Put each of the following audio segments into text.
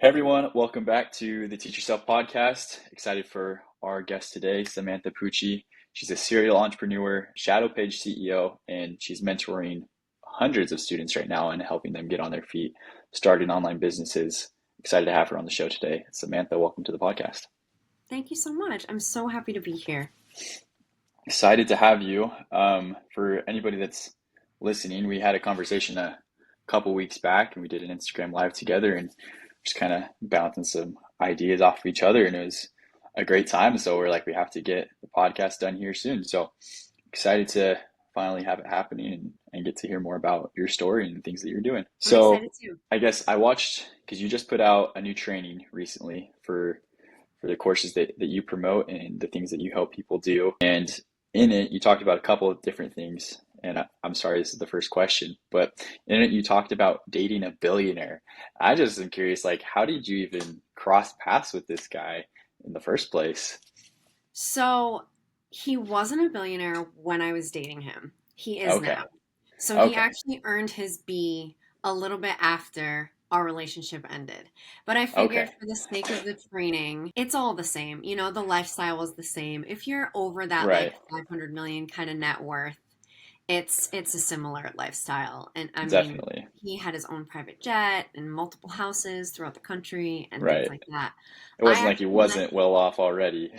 Hey everyone, welcome back to the Teach Yourself podcast. Excited for our guest today, Samantha Pucci. She's a serial entrepreneur, Shadow Page CEO, and she's mentoring hundreds of students right now and helping them get on their feet, starting online businesses. Excited to have her on the show today. Samantha, welcome to the podcast. Thank you so much. I'm so happy to be here. Excited to have you. For anybody that's listening, we had a conversation a couple weeks back and we did an Instagram live together and just kind of bouncing some ideas off of each other, and it was a great time. So we're like, we have to get the podcast done here soon. So excited to finally have it happening and get to hear more about your story and things that you're doing. I'm So excited too. I guess I watched, because you just put out a new training recently for the courses that you promote and the things that you help people do. And in it, you talked about a couple of different things. And I'm sorry, this is the first question, but in it, you talked about dating a billionaire. I just am curious, like, how did you even cross paths with this guy in the first place? So, he wasn't a billionaire when I was dating him. He is Okay. now. So, he Okay. actually earned his B a little bit after our relationship ended. But I Okay. figured for the sake of the training, it's all the same. You know, the lifestyle is the same. If you're over that Right. like 500 million kind of net worth, it's a similar lifestyle. And I mean, Definitely. he had his own private jet and multiple houses throughout the country and things Right. like that. It I wasn't like he actually met wasn't well off already.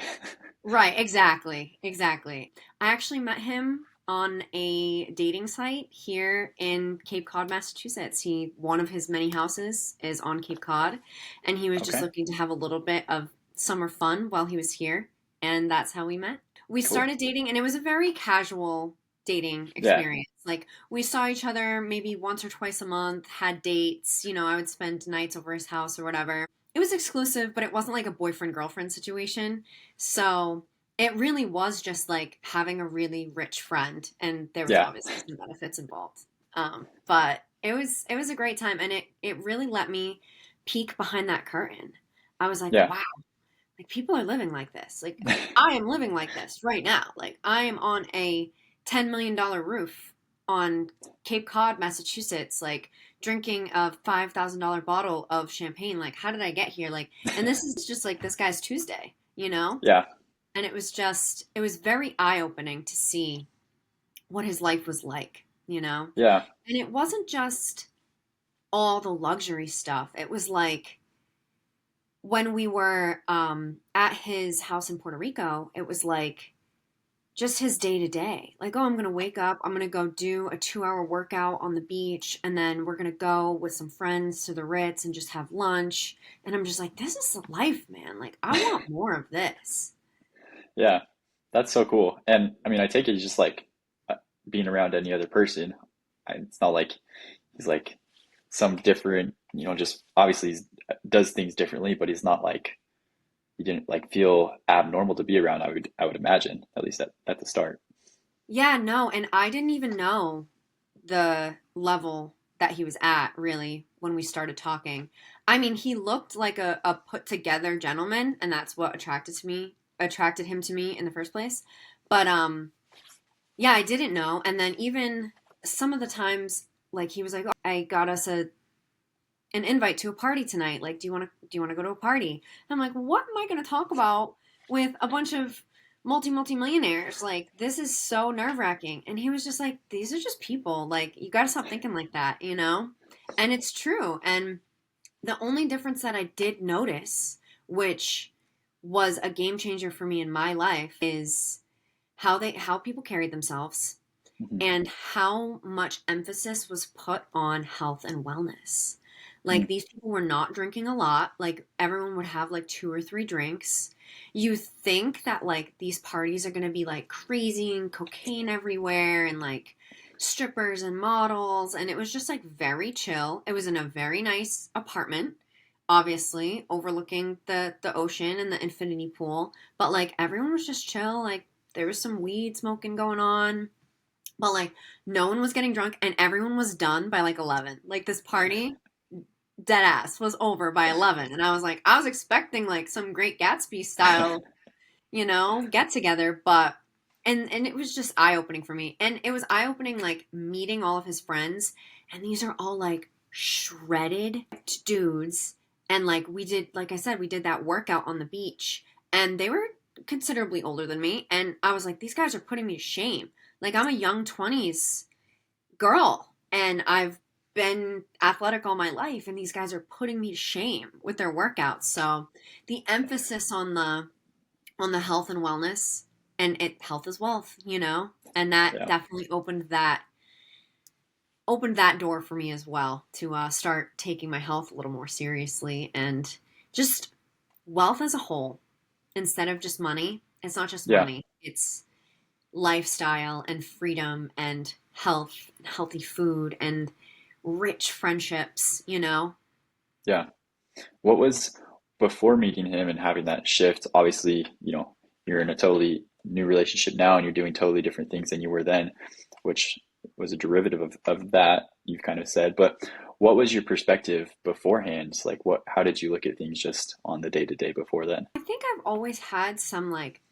Right, exactly. Exactly. I actually met him on a dating site here in Cape Cod, Massachusetts. One of his many houses is on Cape Cod, and he was just Okay. looking to have a little bit of summer fun while he was here, and that's how we met. We Cool. started dating, and it was a very casual dating Yeah. experience. Like, we saw each other maybe once or twice a month, had dates. I would spend nights over his house or whatever. It was exclusive, but it wasn't like a boyfriend girlfriend situation. So it really was just like having a really rich friend, and there was Yeah. obviously some benefits involved. But it was a great time, and it really let me peek behind that curtain. I was like, Yeah. wow, like people are living like this. Like I am living like this right now. Like I am on a $10 million roof on Cape Cod, Massachusetts, like drinking a $5,000 bottle of champagne. Like, how did I get here? Like, and this is just like this guy's Tuesday, you know? Yeah. And it was very eye opening to see what his life was like, you know? Yeah. And it wasn't just all the luxury stuff. It was like when we were at his house in Puerto Rico, it was like just his day to day. Like, oh, I'm going to wake up, I'm going to go do a 2 hour workout on the beach, and then we're going to go with some friends to the Ritz and just have lunch. And I'm just like, this is the life, man. Like, I want more of this. Yeah. That's so cool. And I mean, I take it he's just like being around any other person. It's not like he's like some different, just obviously does things differently, but he's not like he didn't like feel abnormal to be around. I would imagine, at least at the start. Yeah, no, and I didn't even know the level that he was at really when we started talking. I mean, he looked like a put together gentleman, and that's what attracted him to me in the first place. But yeah, I didn't know. And then even some of the times like he was like, "Oh, I got us an invite to a party tonight. Like, do you want to go to a party?" And I'm like, "What am I going to talk about with a bunch of multi millionaires? Like, this is so nerve-wracking." And he was just like, "These are just people. Like, you got to stop thinking like that, you know?" And it's true. And the only difference that I did notice, which was a game changer for me in my life, is how people carried themselves Hmm. and how much emphasis was put on health and wellness. Like, these people were not drinking a lot. Like, everyone would have like two or three drinks. You think that like these parties are going to be like crazy and cocaine everywhere and like strippers and models, and it was just like very chill. It was in a very nice apartment, obviously overlooking the ocean and the infinity pool, but like everyone was just chill. Like, there was some weed smoking going on, but like no one was getting drunk, and everyone was done by like 11. Like, this party, dead ass, was over by 11. And I was expecting like some Great Gatsby style, get together, but and it was just eye opening for me. And it was eye opening like meeting all of his friends, and these are all like shredded dudes And like we did, like I said, we did that workout on the beach, and they were considerably older than me. And I was like, these guys are putting me to shame. Like, I'm a young 20s girl, and I've been athletic all my life, and these guys are putting me to shame with their workouts. So the emphasis on the health and wellness, and it health is wealth, you know, and that Yeah. definitely opened that door for me as well to start taking my health a little more seriously, and just wealth as a whole instead of just money. It's not just Yeah. money, it's lifestyle and freedom and health and healthy food and rich friendships, you know? Yeah. What was before meeting him and having that shift? Obviously, you're in a totally new relationship now and you're doing totally different things than you were then, which was a derivative of that, you've kind of said. But what was your perspective beforehand? Like how did you look at things just on the day to day before then? I think I've always had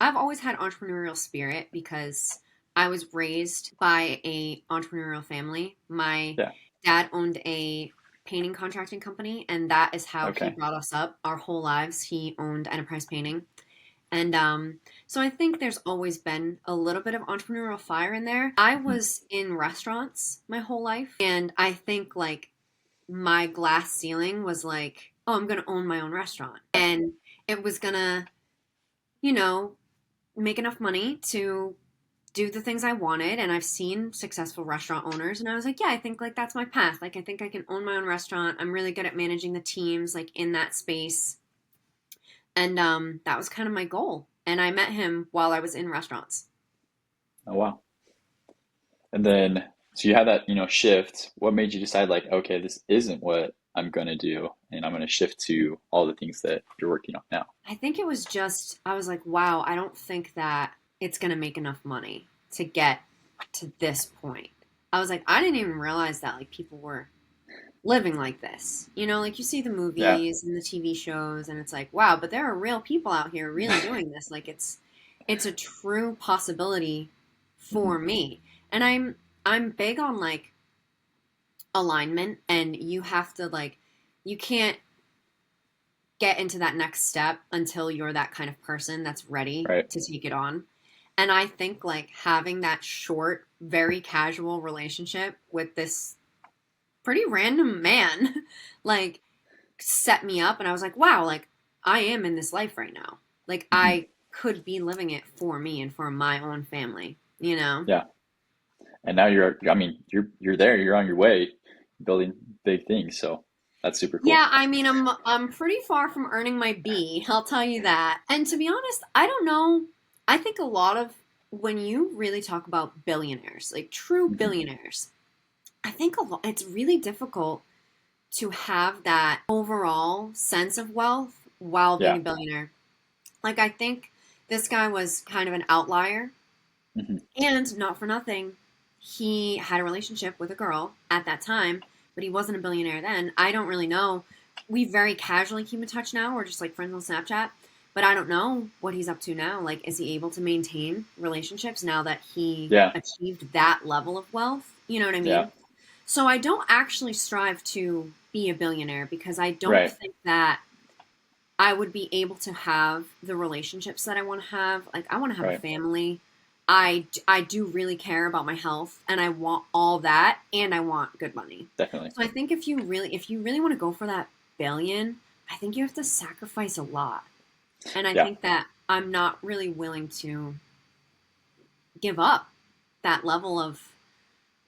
I've always had entrepreneurial spirit because I was raised by a entrepreneurial family. My Yeah. dad owned a painting contracting company, and that is how he Okay. brought us up our whole lives. He owned Enterprise Painting. And so I think there's always been a little bit of entrepreneurial fire in there. I Mhm. was in restaurants my whole life, and I think like my glass ceiling was like, oh, I'm going to own my own restaurant. And it was going to, you know, make enough money to do the things I wanted. And I've seen successful restaurant owners, and I was like, yeah, I think like that's my path. Like, I think I can own my own restaurant. I'm really good at managing the teams like in that space. And that was kind of my goal. And I met him while I was in restaurants. Oh, wow. And then, so you had that, shift. What made you decide, like, okay, this isn't what I'm going to do, and I'm going to shift to all the things that you're working on now? I think it was just, I was like, wow, I don't think that it's going to make enough money to get to this point. I was like, I didn't even realize that like people were living like this. You know, like you see the Yeah. movies and the TV shows, and it's like, wow, but there are real people out here really doing this. Like it's a true possibility Hmm. for me. And I'm big on like alignment, and you have to like you can't get into that next step until you're that kind of person that's ready Right. to take it on. And I think like having that short, very casual relationship with this pretty random man like set me up, and I was like, wow, like I am in this life right now. Like Hmm. I could be living it for me and for my own family, you know? Yeah. And now I mean, you're there, you're on your way, building big things. So that's super cool. Yeah, I mean, I'm pretty far from earning my B. I'll tell you that. And to be honest, I don't know. I think a lot of when you really talk about billionaires, like true Hmm. billionaires, I think a lot it's really difficult to have that overall sense of wealth while being Yeah. a billionaire. Like I think this guy was kind of an outlier, Hmm. and not for nothing, he had a relationship with a girl at that time, but he wasn't a billionaire then. I don't really know. We very casually keep in touch now. We're just like friends on Snapchat. But I don't know what he's up to now. Like, is he able to maintain relationships now that he Yeah. achieved that level of wealth? You know what I Yeah. mean? So I don't actually strive to be a billionaire because I don't Right. think that I would be able to have the relationships that I want to have. Like, I want to have a Right. family. I do really care about my health, and I want all that, and I want good money. Definitely. So I think if you really want to go for that billion, I think you have to sacrifice a lot. And I Yeah. think that I'm not really willing to give up that level of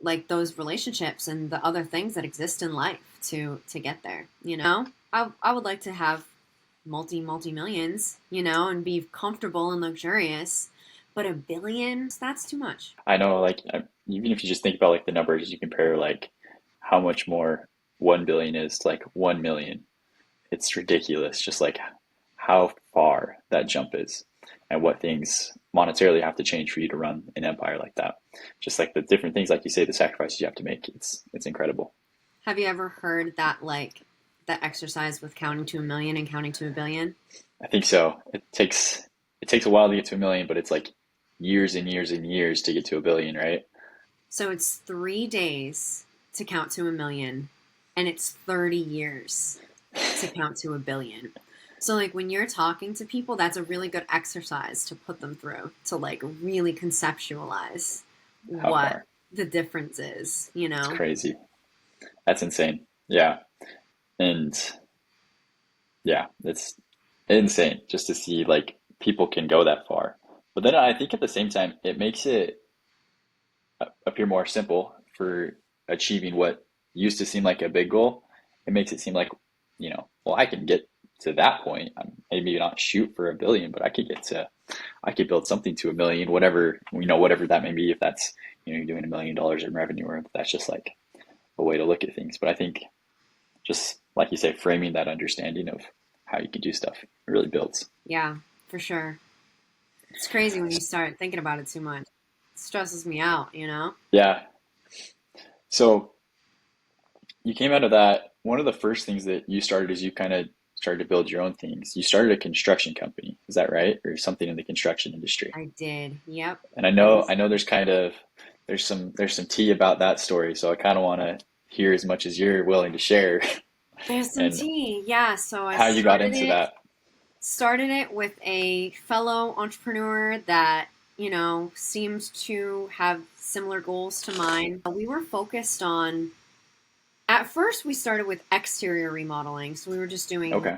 like those relationships and the other things that exist in life to get there, you know? I would like to have multi millions, you know, and be comfortable and luxurious. But a billion, that's too much. I know, like, even if you just think about like the numbers, you compare like how much more 1 billion is to like 1 million. It's ridiculous, just like how far that jump is and what things monetarily have to change for you to run an empire like that. Just like the different things, like you say, the sacrifices you have to make. It's incredible. Have you ever heard that like that exercise with counting to a million and counting to a billion? I think so. It takes a while to get to a million, but it's like years and years and years to get to a billion, right? So it's 3 days to count to a million, and it's 30 years. to count to 1 billion. So like when you're talking to people, that's a really good exercise to put them through to like really conceptualize How what far? the difference is, you It's know? crazy. That's insane. Yeah. And yeah, it's insane just to see like people can go that far. But then I think at the same time, it makes it appear more simple for achieving what used to seem like a big goal. It makes it seem like, well, I can get to that point. Maybe not shoot for 1 billion, but I could build something to 1 million, whatever, whatever that may be, if that's, you're doing $1 million in revenue, or if that's just like a way to look at things. But I think just like you say, framing that understanding of how you can do stuff really builds. Yeah, for sure. It's crazy when you start thinking about it too much. It stresses me out, you know? Yeah. So you came out of that. One of the first things that you started is you kind of started to build your own things. You started a construction company. Is that right? Or something in the construction industry? I did. Yep. And I It know, was I know there's some tea about that story. So I kind of want to hear as much as you're willing to share there's some and tea. Yeah, so I how you got into that. started it with a fellow entrepreneur that, seemed to have similar goals to mine. We were focused on, at first, we started with exterior remodeling. So we were just doing Okay.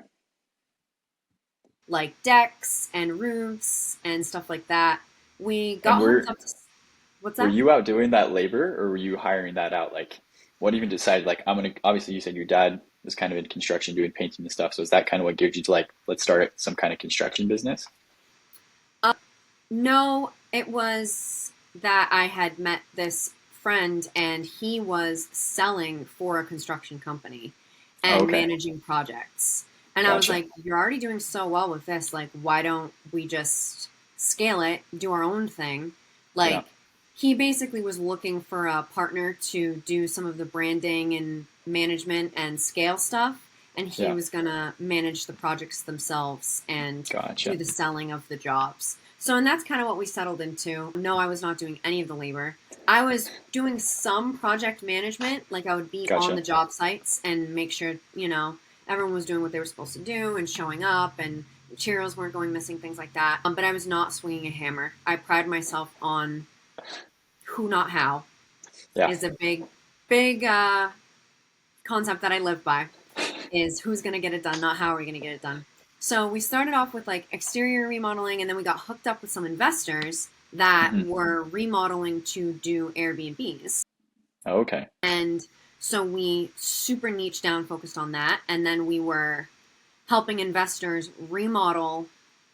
like decks and roofs and stuff like that. We And got hooked up to, what's were that? you out doing that labor, or were you hiring that out? Like, what even decided, like, obviously you said your dad was kind of in construction doing painting and stuff. So is that kind of what geared you to like, let's start some kind of construction business? Uh, no, it was that I had met this friend and he was selling for a construction company Oh, and okay. managing projects. And I was Gotcha. like, you're already doing so well with this. Like, why don't we just scale it, do our own thing? Yeah. Like, he basically was looking for a partner to do some of the branding and management and scale stuff. And he Yeah. was going to manage the projects themselves and do Gotcha. the selling of the jobs. So, and that's kind of what we settled into. No, I was not doing any of the labor. I was doing some project management, like I would be on the Gotcha. job sites and make sure, everyone was doing what they were supposed to do and showing up and materials weren't going missing, things like that. But I was not swinging a hammer. I pride myself on who, not how, Yeah. is a big concept that I live by. Is who's going to get it done, not how are we going to get it done. So we started off with like exterior remodeling, and then we got hooked up with some investors that Hmm. were remodeling to do Airbnbs. Oh, okay. And so we super niche down focused on that. And then we were helping investors remodel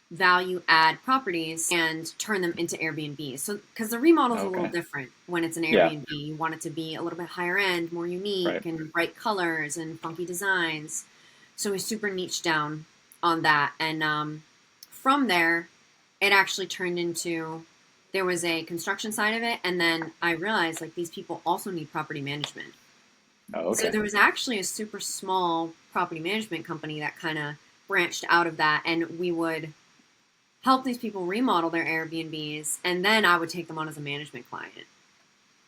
value add properties and turn them into Airbnbs. So, because the remodel is a little Okay. different when it's an Yeah. Airbnb, you want it to be a little bit higher end, more unique, Right. and bright colors and funky designs. So, we super niche down on that. And from there, it actually turned into there was a construction side of it. And then I realized like these people also need property management. Oh, So, okay. there was actually a super small property management company that kind of branched out of that. And we would help these people remodel their Airbnbs, and then I would take them on as a management client.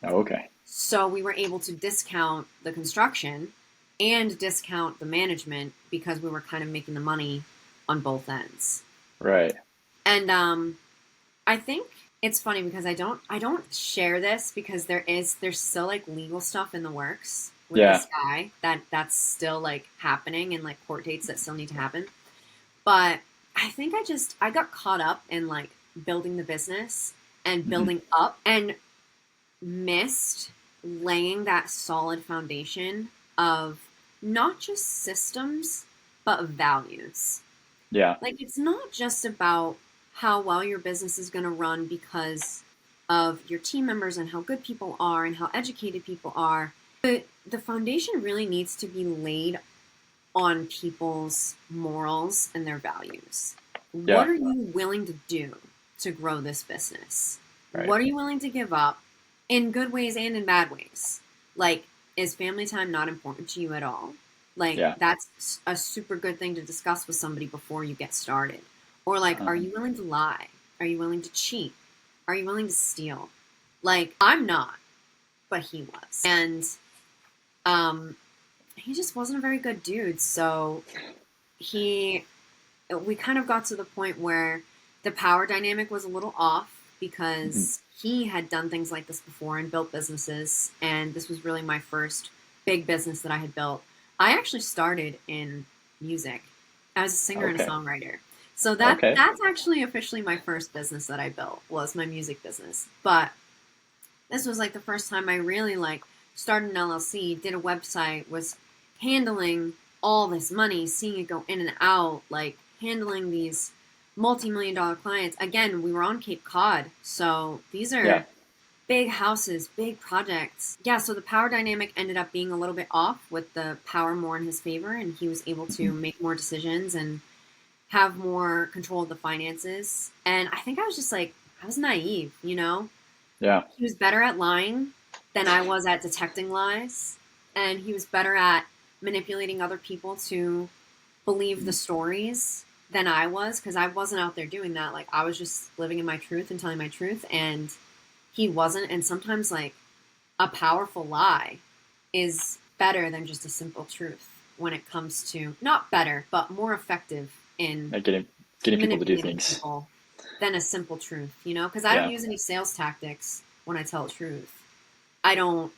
Oh, okay. So we were able to discount the construction and discount the management because we were kind of making the money on both ends. Right. And I think it's funny because I don't share this because there's still like legal stuff in the works with Yeah. this guy that's still like happening and like court dates that still need to happen. But I think I got caught up in like building the business and Hmm. building up and missed laying that solid foundation of not just systems but values. Yeah. Like it's not just about how well your business is going to run because of your team members and how good people are and how educated people are. But the foundation really needs to be laid on people's morals and their values. What Yeah. are you willing to do to grow this business? Right. What are you willing to give up in good ways and in bad ways? Like, is family time not important to you at all? Like, Yeah. that's a super good thing to discuss with somebody before you get started. Or, like, are Um, you willing to lie? Are you willing to cheat? Are you willing to steal? Like, I'm not, but he was. And um, he just wasn't a very good dude. So he we kind of got to the point where the power dynamic was a little off Hmm. because he had done things like this before and built businesses, and this was really my first big business that I had built. I actually started in music. I was a singer and a Okay. songwriter. So Okay. that's actually officially my first business that I built was my music business. But this was like the first time I really like started an LLC, did a website, was handling all this money, seeing it go in and out, like handling these multi-million dollar clients. Again, we were on Cape Cod, so these Yeah. are big houses, big projects. Yeah, so the power dynamic ended up being a little bit off with the power more in his favor, and he was able to Hmm. make more decisions and have more control of the finances. And I think I was just like, I was naive, you know? Yeah. He was better at lying than I was at detecting lies, and he was better at manipulating other people to believe the Mhm. stories than I was because I wasn't out there doing that. Like I was just living in my truth and telling my truth, and he wasn't. And sometimes, like a powerful lie is better than just a simple truth when it comes to not better, but more effective in Like getting people to do manipulating things. people than a simple truth, you know? Because I don't Yeah. use any sales tactics when I tell the truth. I don't,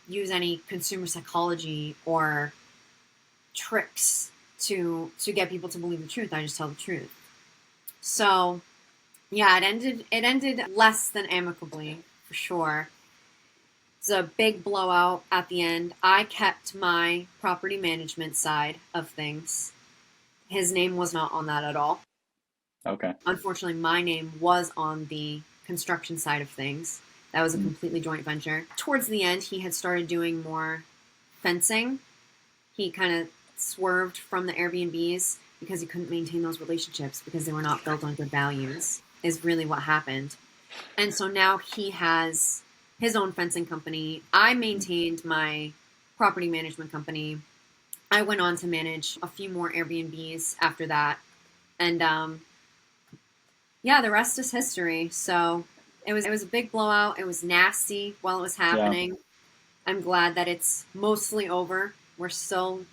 use any consumer psychology or tricks to get people to believe the truth. I just tell the truth. So yeah, it ended less than amicably for sure. It's a big blowout at the end. I kept my property management side of things. His name was not on that at all. Okay. Unfortunately, my name was on the construction side of things. That was a Mhm. completely joint venture. Towards the end, he had started doing more fencing. He kind of swerved from the Airbnbs because he couldn't maintain those relationships because they were not built on good values, is really what happened. And so now he has his own fencing company. I maintained my property management company. I went on to manage a few more Airbnbs after that. And yeah, the rest is history. So it was a big blowout. It was nasty while it was Yeah. happening. I'm glad that it's mostly over. We're still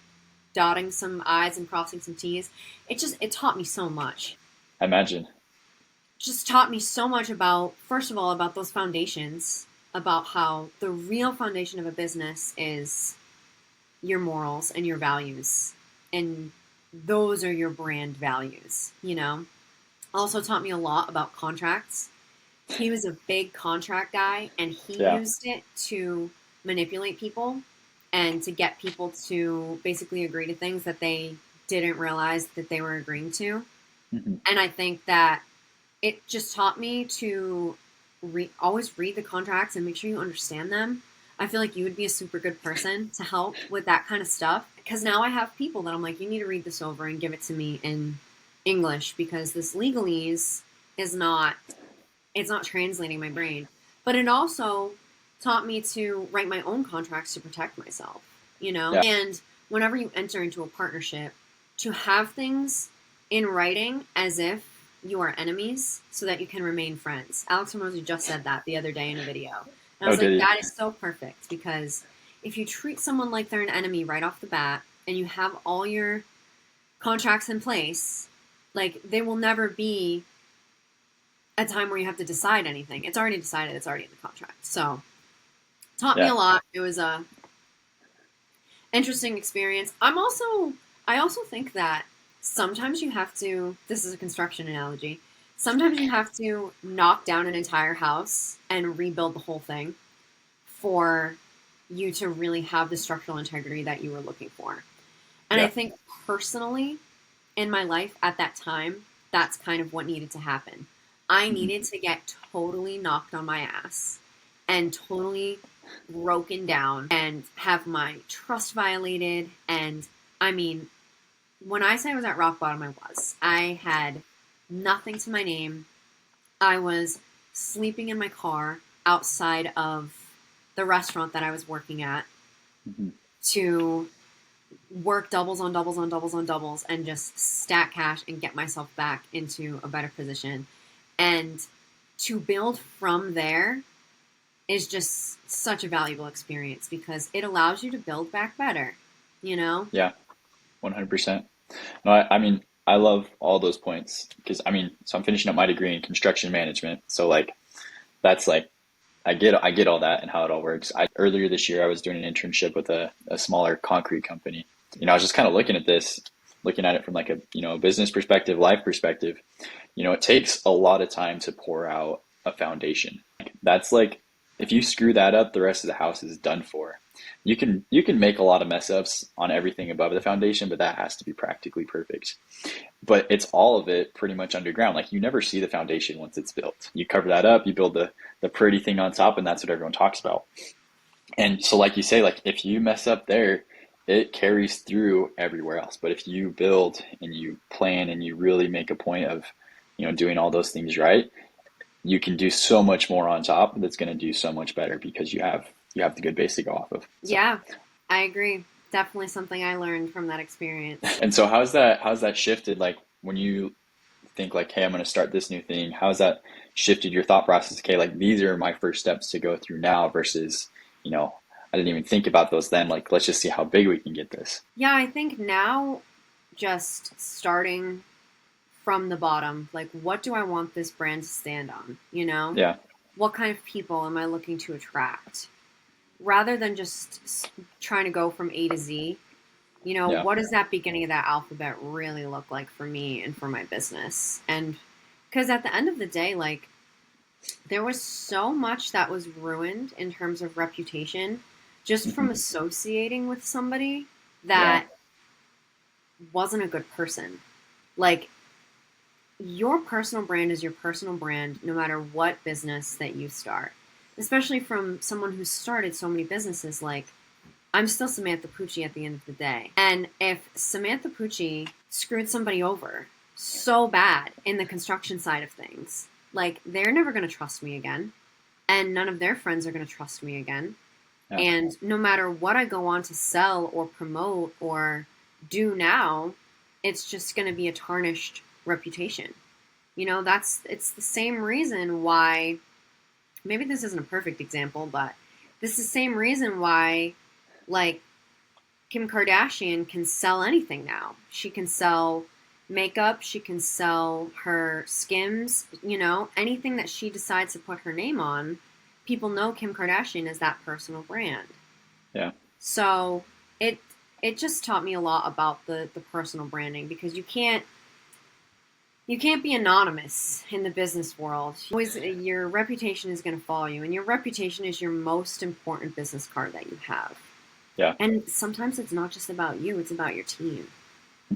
dotting some I's and crossing some T's. It taught me so much. I imagine. Just taught me so much about, first of all, about those foundations, about how the real foundation of a business is your morals and your values. And those are your brand values, you know? Also taught me a lot about contracts. He was a big contract guy and he Yeah. used it to manipulate people and to get people to basically agree to things that they didn't realize that they were agreeing to. Hmm. And I think that it just taught me to always read the contracts and make sure you understand them. I feel like you would be a super good person to help with that kind of stuff because now I have people that I'm like, you need to read this over and give it to me in English because this legalese is not it's not translating my brain. But it also taught me to write my own contracts to protect myself, you know? Yeah. And whenever you enter into a partnership, to have things in writing as if you are enemies so that you can remain friends. Alex Hormozy just said that the other day in a video. And I Oh, was did like, he? that is so perfect because if you treat someone like they're an enemy right off the bat and you have all your contracts in place, like they will never be a time where you have to decide anything. It's already decided. It's already in the contract. So taught me Yeah. a lot. It was a interesting experience. I also think that sometimes you have to. This is a construction analogy. Sometimes you have to knock down an entire house and rebuild the whole thing for you to really have the structural integrity that you were looking for. And I Yeah. think personally, in my life at that time, that's kind of what needed to happen. I Hmm. needed to get totally knocked on my ass and totally broken down and have my trust violated. And I mean, when I say I was at rock bottom, I was. I had nothing to my name. I was sleeping in my car outside of the restaurant that I was working at Hmm. to work doubles on doubles on doubles on doubles and just stack cash and get myself back into a better position. And to build from there is just such a valuable experience because it allows you to build back better, you know? Yeah, 100%. No, I mean, I love all those points because I mean, so I'm finishing up my degree in construction management. So like that's like I get all that and how it all works. Earlier this year I was doing an internship with a smaller concrete company. I was just kind of looking at this, looking at it from like a business perspective, life perspective. It takes a lot of time to pour out a foundation. That's like if you screw that up, the rest of the house is done for. You can make a lot of mess ups on everything above the foundation, but that has to be practically perfect. But it's all of it pretty much underground. Like you never see the foundation once it's built. You cover that up, you build the pretty thing on top, and that's what everyone talks about. And so like you say, like if you mess up there, it carries through everywhere else. But if you build and you plan and you really make a point of, doing all those things right, you can do so much more on top that's going to do so much better because you have the good base to go off of. So Yeah, I agree. Definitely something I learned from that experience. and so how's that shifted like when you think like, hey, I'm going to start this new thing? How's that shifted your thought process? Okay, like these are my first steps to go through now versus, you know, I didn't even think about those then. Like, let's just see how big we can get this. Yeah, I think now just starting from the bottom, like what do I want this brand to stand on? You know, Yeah, what kind of people am I looking to attract? Rather than just trying to go from A to Z, yeah, what does that beginning of that alphabet really look like for me and for my business? And because at the end of the day, like there was so much that was ruined in terms of reputation just from hmm, associating with somebody yeah, that wasn't a good person. Like your personal brand is your personal brand no matter what business that you start. Especially from someone who started so many businesses, like I'm still Samantha Pucci at the end of the day. And if Samantha Pucci screwed somebody over so bad in the construction side of things, like they're never going to trust me again. And none of their friends are going to trust me again. yeah, And no matter what I go on to sell or promote or do now, it's just going to be a tarnished reputation. It's the same reason why, maybe this isn't a perfect example, but this is the same reason why, like, Kim Kardashian can sell anything now. She can sell makeup, she can sell her Skims, anything that she decides to put her name on. People know Kim Kardashian is that personal brand. yeah, So it it just taught me a lot about the personal branding because you can't be anonymous in the business world. Always your reputation is going to follow you, and your reputation is your most important business card that you have. yeah. And sometimes it's not just about you, it's about your team,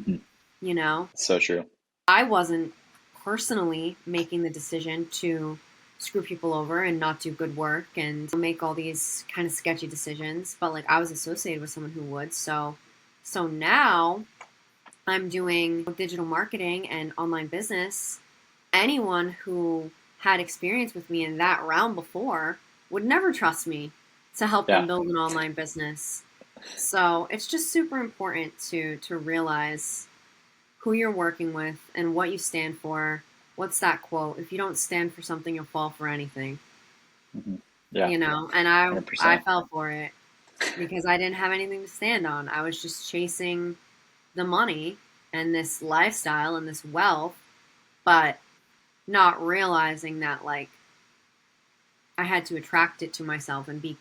Hmm. you know? So true. I wasn't personally making the decision to screw people over and not do good work and make all these kind of sketchy decisions, but like I was associated with someone who would. So now I'm doing digital marketing and online business. Anyone who had experience with me in that realm before would never trust me to help them Yeah. build an online business. So it's just super important to realize who you're working with and what you stand for. What's that quote? If you don't stand for something, you'll fall for anything. Hmm. Yeah, And I 100%. fell for it because I didn't have anything to stand on. I was just chasing the money and this lifestyle and this wealth, but not realizing that like I had to attract it to myself and be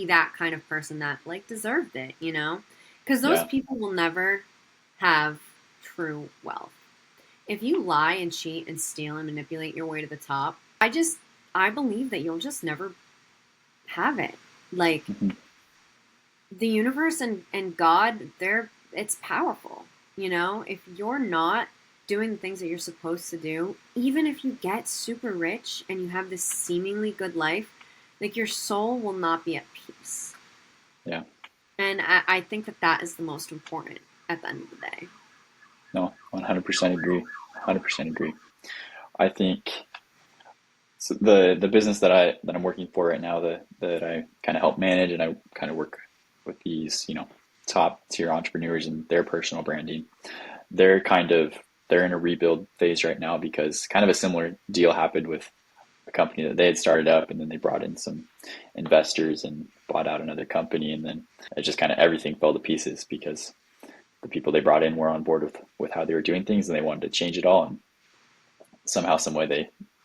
that kind of person that like deserved it. Because those Yeah. people will never have true wealth. If you lie and cheat and steal and manipulate your way to the top, I believe that you'll just never have it. Like Hmm. the universe and God, it's powerful. If you're not doing the things that you're supposed to do, even if you get super rich and you have this seemingly good life, like your soul will not be at peace. Yeah. And I think that that is the most important at the end of the day. No, 100% agree. 100% agree. I think so the business that I'm working for right now, that I kind of help manage, and I kind of work with these, top tier entrepreneurs and their personal branding. They're kind of they're in a rebuild phase right now because kind of a similar deal happened with a company that they had started up, and then they brought in some investors and bought out another company, and then it just kind of everything fell to pieces because the people they brought in were on board with how they were doing things, and they wanted to change it all, and somehow, some way,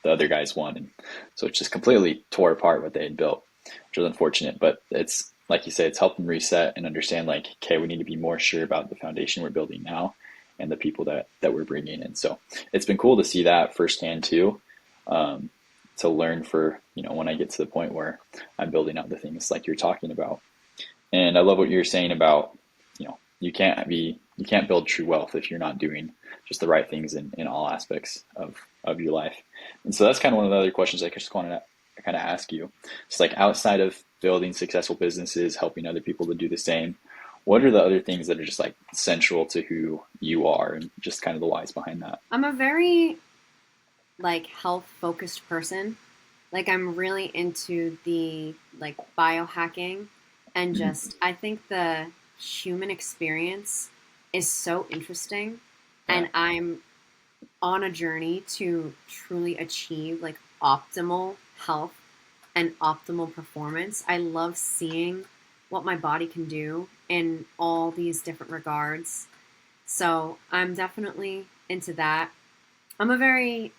the other guys won, and so it just completely tore apart what they had built, which was unfortunate. But it's like you say, it's helped them reset and understand like, okay, we need to be more sure about the foundation we're building now and the people that we're bringing in. So it's been cool to see that firsthand too, um, to learn for when I get to the point where I'm building out the things like you're talking about. And I love what you're saying about, you can't build true wealth if you're not doing just the right things in all aspects of your life. And so that's kind of one of the other questions I just wanted to kind of ask you. It's like outside of building successful businesses, helping other people to do the same, what are the other things that are just like central to who you are and just kind of the whys behind that? I'm a very like health focused person. Like I'm really into the like biohacking and Mm-hmm. just I think the human experience is so interesting Yeah. and I'm on a journey to truly achieve like optimal health and optimal performance. I love seeing what my body can do in all these different regards. So I'm definitely into that. I'm a very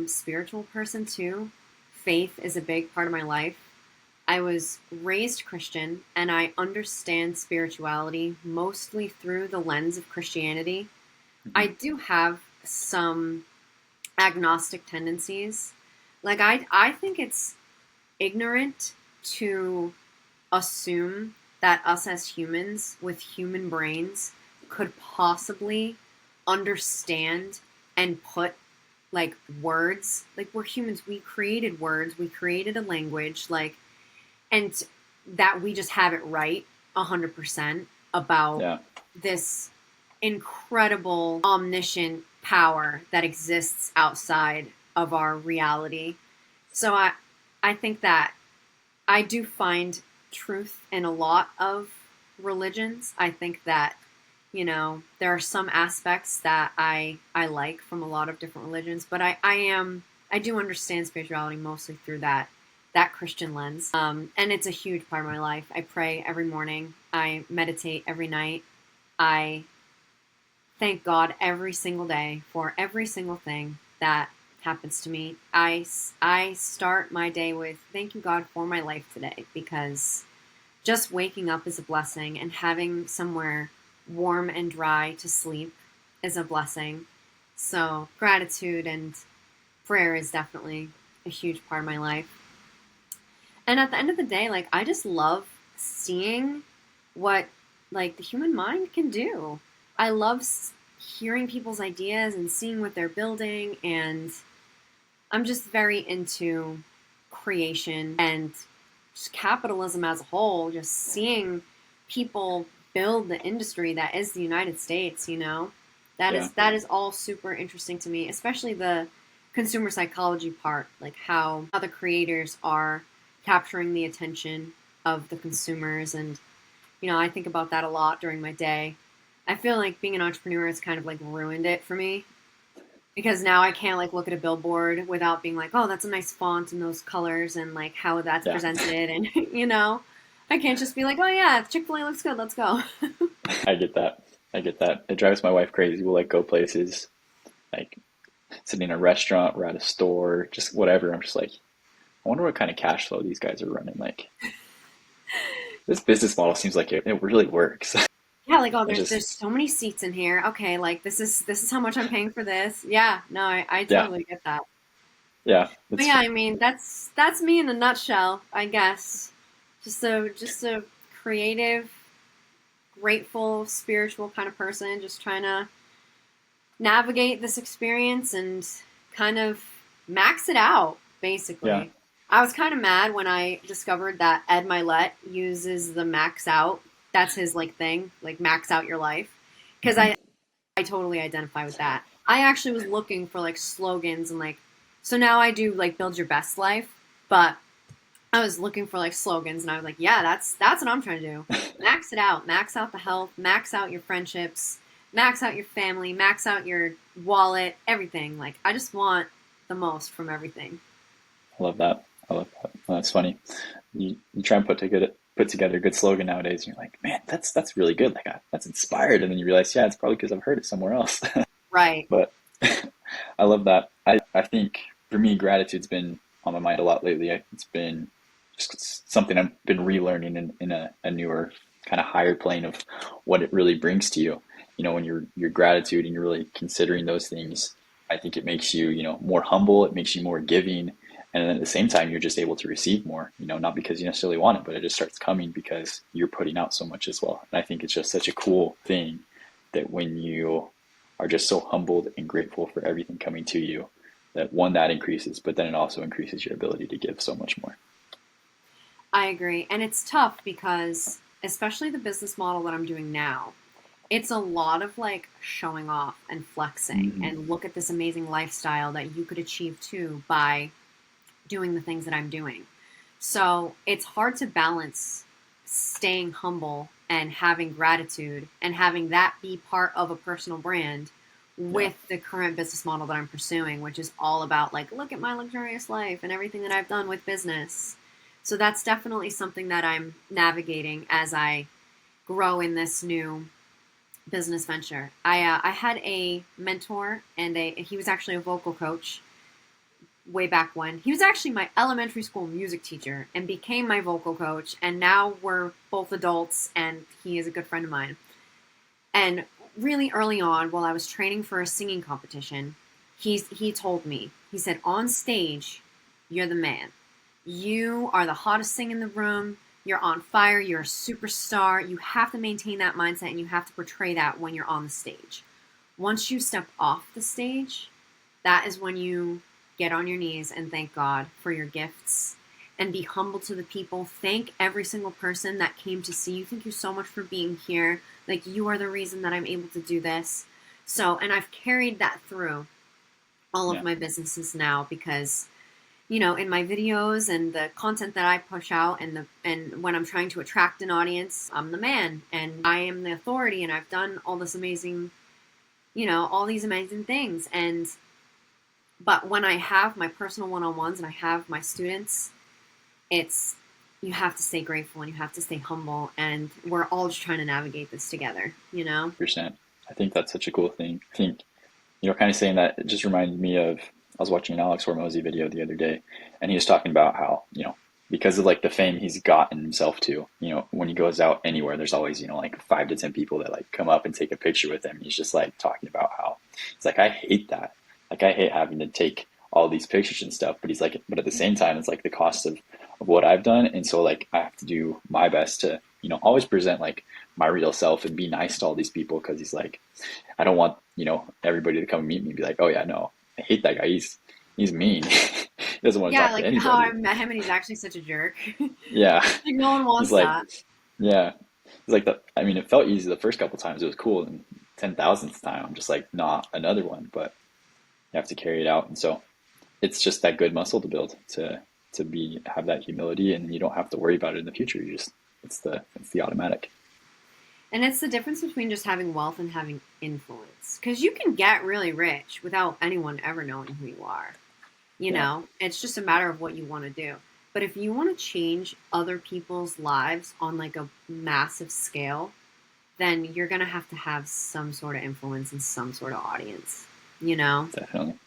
spiritual person too. Faith is a big part of my life. I was raised Christian and I understand spirituality mostly through the lens of Christianity. I Mm-hmm. do have some agnostic tendencies. Like I think it's ignorant to assume that us as humans with human brains could possibly understand and put like words. Like we're humans, we created words, we created a language, like and that we just have it right 100% about Yeah. this incredible omniscient power that exists outside of our reality. So I think that I do find truth in a lot of religions. I think that there are some aspects that I like from a lot of different religions, but I do understand spirituality mostly through that Christian lens. And it's a huge part of my life. I pray every morning. I meditate every night. I thank God every single day for every single thing that happens to me. I start my day with thank you God for my life today because just waking up is a blessing and having somewhere warm and dry to sleep is a blessing. So gratitude and prayer is definitely a huge part of my life. And at the end of the day, like I just love seeing what like the human mind can do. I love hearing people's ideas and seeing what they're building and I'm just very into creation and just capitalism as a whole, just seeing people build the industry that is the United States, you know. That Yeah. is that is all super interesting to me, especially the consumer psychology part, like how the creators are capturing the attention of the consumers and I think about that a lot during my day. I feel like being an entrepreneur has kind of like ruined it for me because now I can't like look at a billboard without being like, oh, that's a nice font and those colors and like how that's Yeah. presented. And, I can't just be like, oh, yeah, Chick-fil-A looks good. Let's go. I get that. I get that. It drives my wife crazy. We'll like go places like sitting in a restaurant or at a store, just whatever. I'm just like, I wonder what kind of cash flow these guys are running. Like this business model seems like it really works. Yeah, like, oh, I there's just, so many seats in here. Okay, like this is how much I'm paying for this. Yeah, no, I yeah, totally get that. yeah, But it's yeah, I mean, that's me in a nutshell, I guess. Just a creative, grateful, spiritual kind of person, just trying to navigate this experience and kind of max it out, yeah, basically. I was kind of mad when I discovered that Ed Milet uses the max out. That's his like thing, like max out your life. Because hmm I totally identify with that. I actually was looking for like slogans and like, so now I do like build your best life, but I was looking for like slogans and I was like, yeah, that's what I'm trying to do. Max it out. Max out the health, max out your friendships, max out your family, max out your wallet, everything. Like I just want the most from everything. I love that. I love that. Well, that's funny. You try and put together a good slogan nowadays, and you're like, man, that's really good. Like that's inspired, and then you realize, yeah, it's probably because I've heard it somewhere else. Right. But I love that. I think for me, gratitude's been on my mind a lot lately. It's been just something I've been relearning in a newer kind of higher plane of what it really brings to you. You know, when your gratitude and you're really considering those things, I think it makes you, more humble. It makes you more giving. And then at the same time, you're just able to receive more, not because you necessarily want it, but it just starts coming because you're putting out so much as well. And I think it's just such a cool thing that when you are just so humbled and grateful for everything coming to you, that one, that increases, but then it also increases your ability to give so much more. I agree. And it's tough because, especially the business model that I'm doing now, it's a lot of like showing off and flexing Mm-hmm. and look at this amazing lifestyle that you could achieve too by doing the things that I'm doing. So it's hard to balance staying humble and having gratitude and having that be part of a personal brand Yeah, with the current business model that I'm pursuing, which is all about like, look at my luxurious life and everything that I've done with business. So that's definitely something that I'm navigating as I grow in this new business venture. I had a mentor and he was actually a vocal coach way back when. He was actually my elementary school music teacher and became my vocal coach. And now we're both adults, and he is a good friend of mine. And really early on, while I was training for a singing competition, he told me, he said, on stage, you're the man. You are the hottest thing in the room. You're on fire. You're a superstar. You have to maintain that mindset and you have to portray that when you're on the stage. Once you step off the stage, that is when you get on your knees and thank God for your gifts and be humble to the people. Thank every single person that came to see you. Thank you so much for being here. Like, you are the reason that I'm able to do this. So, and I've carried that through all of yeah, my businesses now because, in my videos and the content that I push out and when I'm trying to attract an audience, I'm the man and I am the authority and I've done all this amazing, all these amazing things. But when I have my personal one-on-ones and I have my students, it's you have to stay grateful and you have to stay humble and we're all just trying to navigate this together. 100%. I think that's such a cool thing. I think, kind of saying that, it just reminded me of, I was watching an Alex Hormozy video the other day, and he was talking about how, because of like the fame he's gotten himself to, when he goes out anywhere, there's always, like 5 to 10 people that like come up and take a picture with him. He's just like talking about how it's like, I hate that. Like, I hate having to take all these pictures and stuff, but he's like, but at the same time, it's like the cost of what I've done. And so like, I have to do my best to, always present like my real self and be nice to all these people. Cause he's like, I don't want, everybody to come and meet me and be like, oh yeah, no, I hate that guy. He's mean. He doesn't want to Yeah, talk to like how I anybody. met him and he's actually such a jerk. Like Yeah. no one He's wants like, that. yeah. He's like I mean, it felt easy the first couple times. It was cool. And 10,000th time, I'm just like, not another one, but you have to carry it out. And so it's just that good muscle to build to have that humility, and you don't have to worry about it in the future. You just, it's the automatic. And it's the difference between just having wealth and having influence. Because you can get really rich without anyone ever knowing who you are. Yeah, It's just a matter of what you want to do. But if you want to change other people's lives on like a massive scale, then you're going to have some sort of influence and some sort of audience, you know? definitely.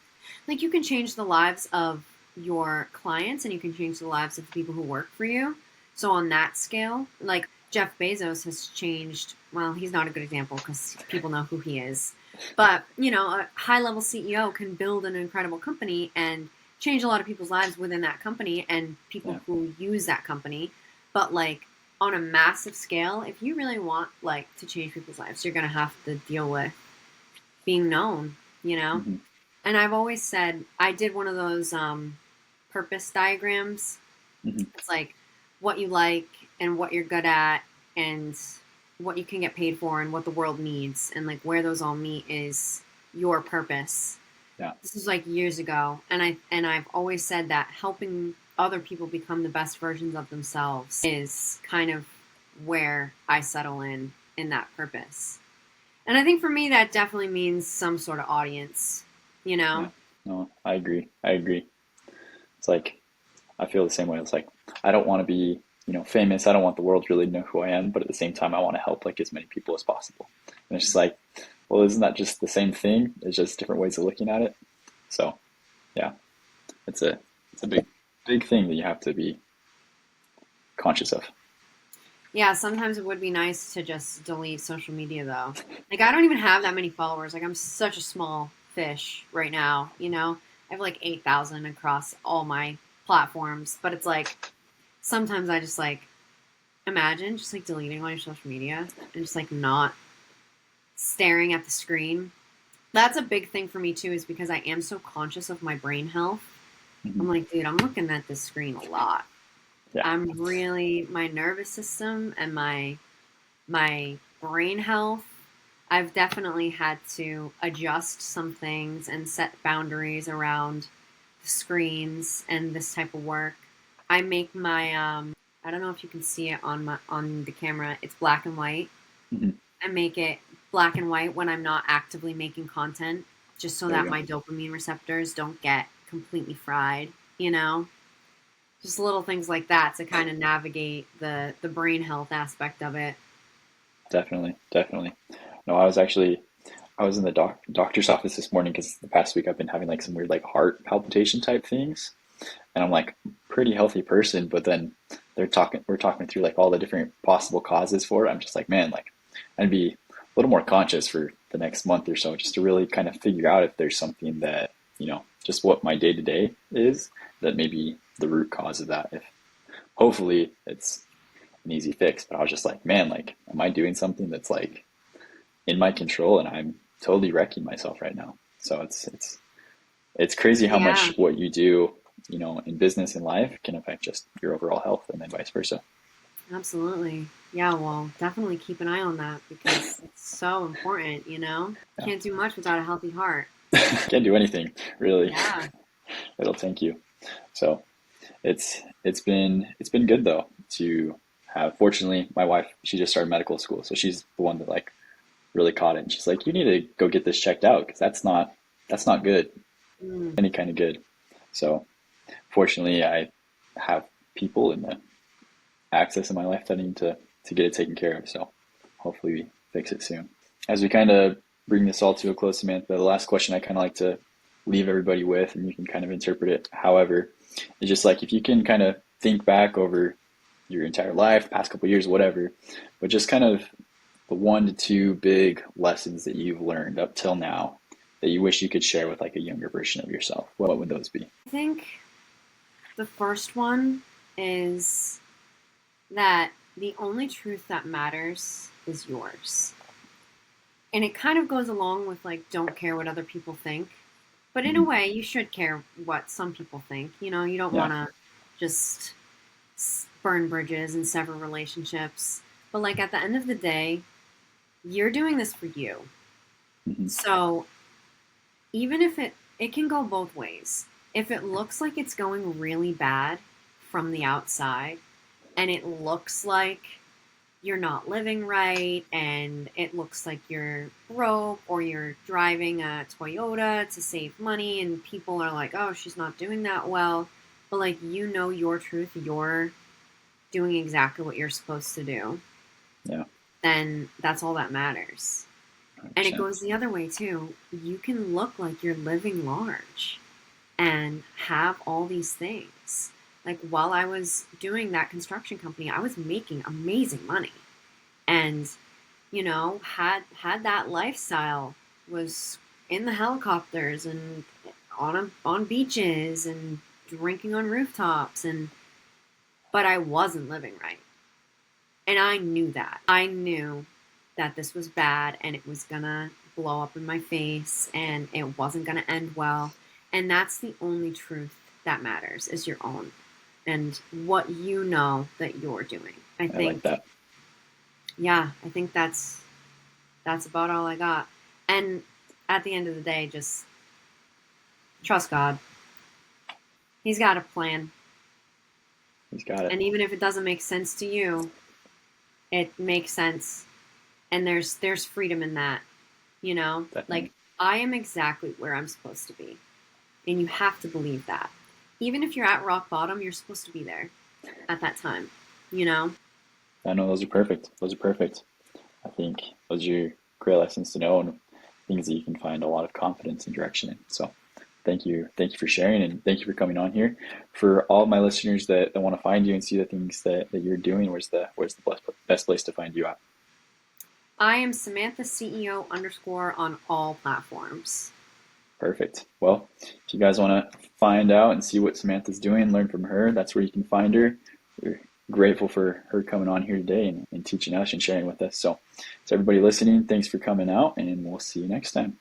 Like you can change the lives of your clients and you can change the lives of the people who work for you. So on that scale, like Jeff Bezos has changed, well, he's not a good example because people know who he is. But, a high level CEO can build an incredible company and change a lot of people's lives within that company and Yeah. people who use that company. But like on a massive scale, if you really want like to change people's lives, you're going to have to deal with being known. Hmm. And I've always said I did one of those purpose diagrams. Hmm. It's like what you like and what you're good at and what you can get paid for and what the world needs and like where those all meet is your purpose. Yeah, This is like years ago, and I've always said that helping other people become the best versions of themselves is kind of where I settle in that purpose. And I think for me that definitely means some sort of audience, you yeah. know? No, I agree. I agree. It's like, I feel the same way. It's like I don't want to be, famous. I don't want the world to really know who I am, but at the same time, I want to help like as many people as possible. And it's just like, well, isn't that just the same thing? It's just different ways of looking at it. So yeah, it's a it's a big thing that you have to be conscious of. Yeah, sometimes it would be nice to just delete social media though. Like I don't even have that many followers. Like I'm such a small fish right now, you know? I have like 8,000 across all my platforms, but it's like sometimes I just like imagine just like deleting all your social media and just like not staring at the screen. That's a big thing for me too, is because I am so conscious of my brain health. I'm Hmm. like, dude, I'm looking at this screen a lot. Yeah, I'm really my nervous system and my brain health. I've definitely had to adjust some things and set boundaries around the screens and this type of work. I make my I don't know if you can see it on the camera. It's black and white. hmm. I make it black and white when I'm not actively making content, just so There you that go. my dopamine receptors don't get completely fried, you know? Just little things like that to kind of navigate the brain health aspect of it. Definitely, definitely. No, I was in the doctor's office this morning because the past week I've been having like some weird like heart palpitation type things, and I'm like pretty healthy person, but then we're talking through like all the different possible causes for it. I'm just like, man, like I'd be a little more conscious for the next month or so, just to really kind of figure out if there's something that, just what my day to day is that may be the root cause of that. If hopefully it's an easy fix, but I was just like, man, like, am I doing something that's like in my control and I'm totally wrecking myself right now? So it's crazy how Yeah, much what you do, in business and life can affect just your overall health and then vice versa. absolutely. Yeah, well, definitely keep an eye on that because it's so important, you know? Yeah. Can't do much without a healthy heart. Can't do anything really. Yeah. It'll tank you. So it's been good though to have. Fortunately, my wife, she just started medical school, so she's the one that like really caught it. And she's like, you need to go get this checked out because that's not good, Mm. any kind of good. So fortunately, I have people in the access in my life that I need to get it taken care of. So hopefully we fix it soon. As we kind of bring this all to a close, Samantha, the last question I kind of like to leave everybody with, and you can kind of interpret it however, is just like if you can kind of think back over your entire life, the past couple of years, whatever, but just kind of the 1 to 2 big lessons that you've learned up till now that you wish you could share with like a younger version of yourself. What would those be? I think the first one is that the only truth that matters is yours. And it kind of goes along with like, don't care what other people think. But in a Hmm. way, you should care what some people think. You know, you don't Yeah. want to just burn bridges and sever relationships. But like at the end of the day, you're doing this for you. Hmm. So even if it can go both ways. If it looks like it's going really bad from the outside and it looks like you're not living right and it looks like you're broke or you're driving a Toyota to save money and people are like, "Oh, she's not doing that well." But like you know your truth, you're doing exactly what you're supposed to do. Yeah. Then that's all that matters. And it 100%. goes the other way too. You can look like you're living large and have all these things. Like while I was doing that construction company, I was making amazing money. And you know, had that lifestyle, was in the helicopters and on beaches and drinking on rooftops and but I wasn't living right. And I knew that. I knew that this was bad and it was gonna blow up in my face and it wasn't gonna end well. And that's the only truth that matters is your own and what you know that you're doing. I I like think, that. yeah, I think that's about all I got. And at the end of the day, just trust God. He's got a plan. He's got it. And even if it doesn't make sense to you, it makes sense. And there's freedom in that. You know? Definitely. Like I am exactly where I'm supposed to be. And you have to believe that. Even if you're at rock bottom, you're supposed to be there at that time, you know? I know those are perfect. Those are perfect. I think those are great lessons to know and things that you can find a lot of confidence and direction in. So thank you for sharing and thank you for coming on here. For all of my listeners that want to find you and see the things that you're doing, where's the best place to find you at? I am Samantha CEO underscore on all platforms. Perfect. Well, if you guys want to find out and see what Samantha's doing, learn from her, that's where you can find her. We're grateful for her coming on here today and teaching us and sharing with us. So, to everybody listening, thanks for coming out, and we'll see you next time.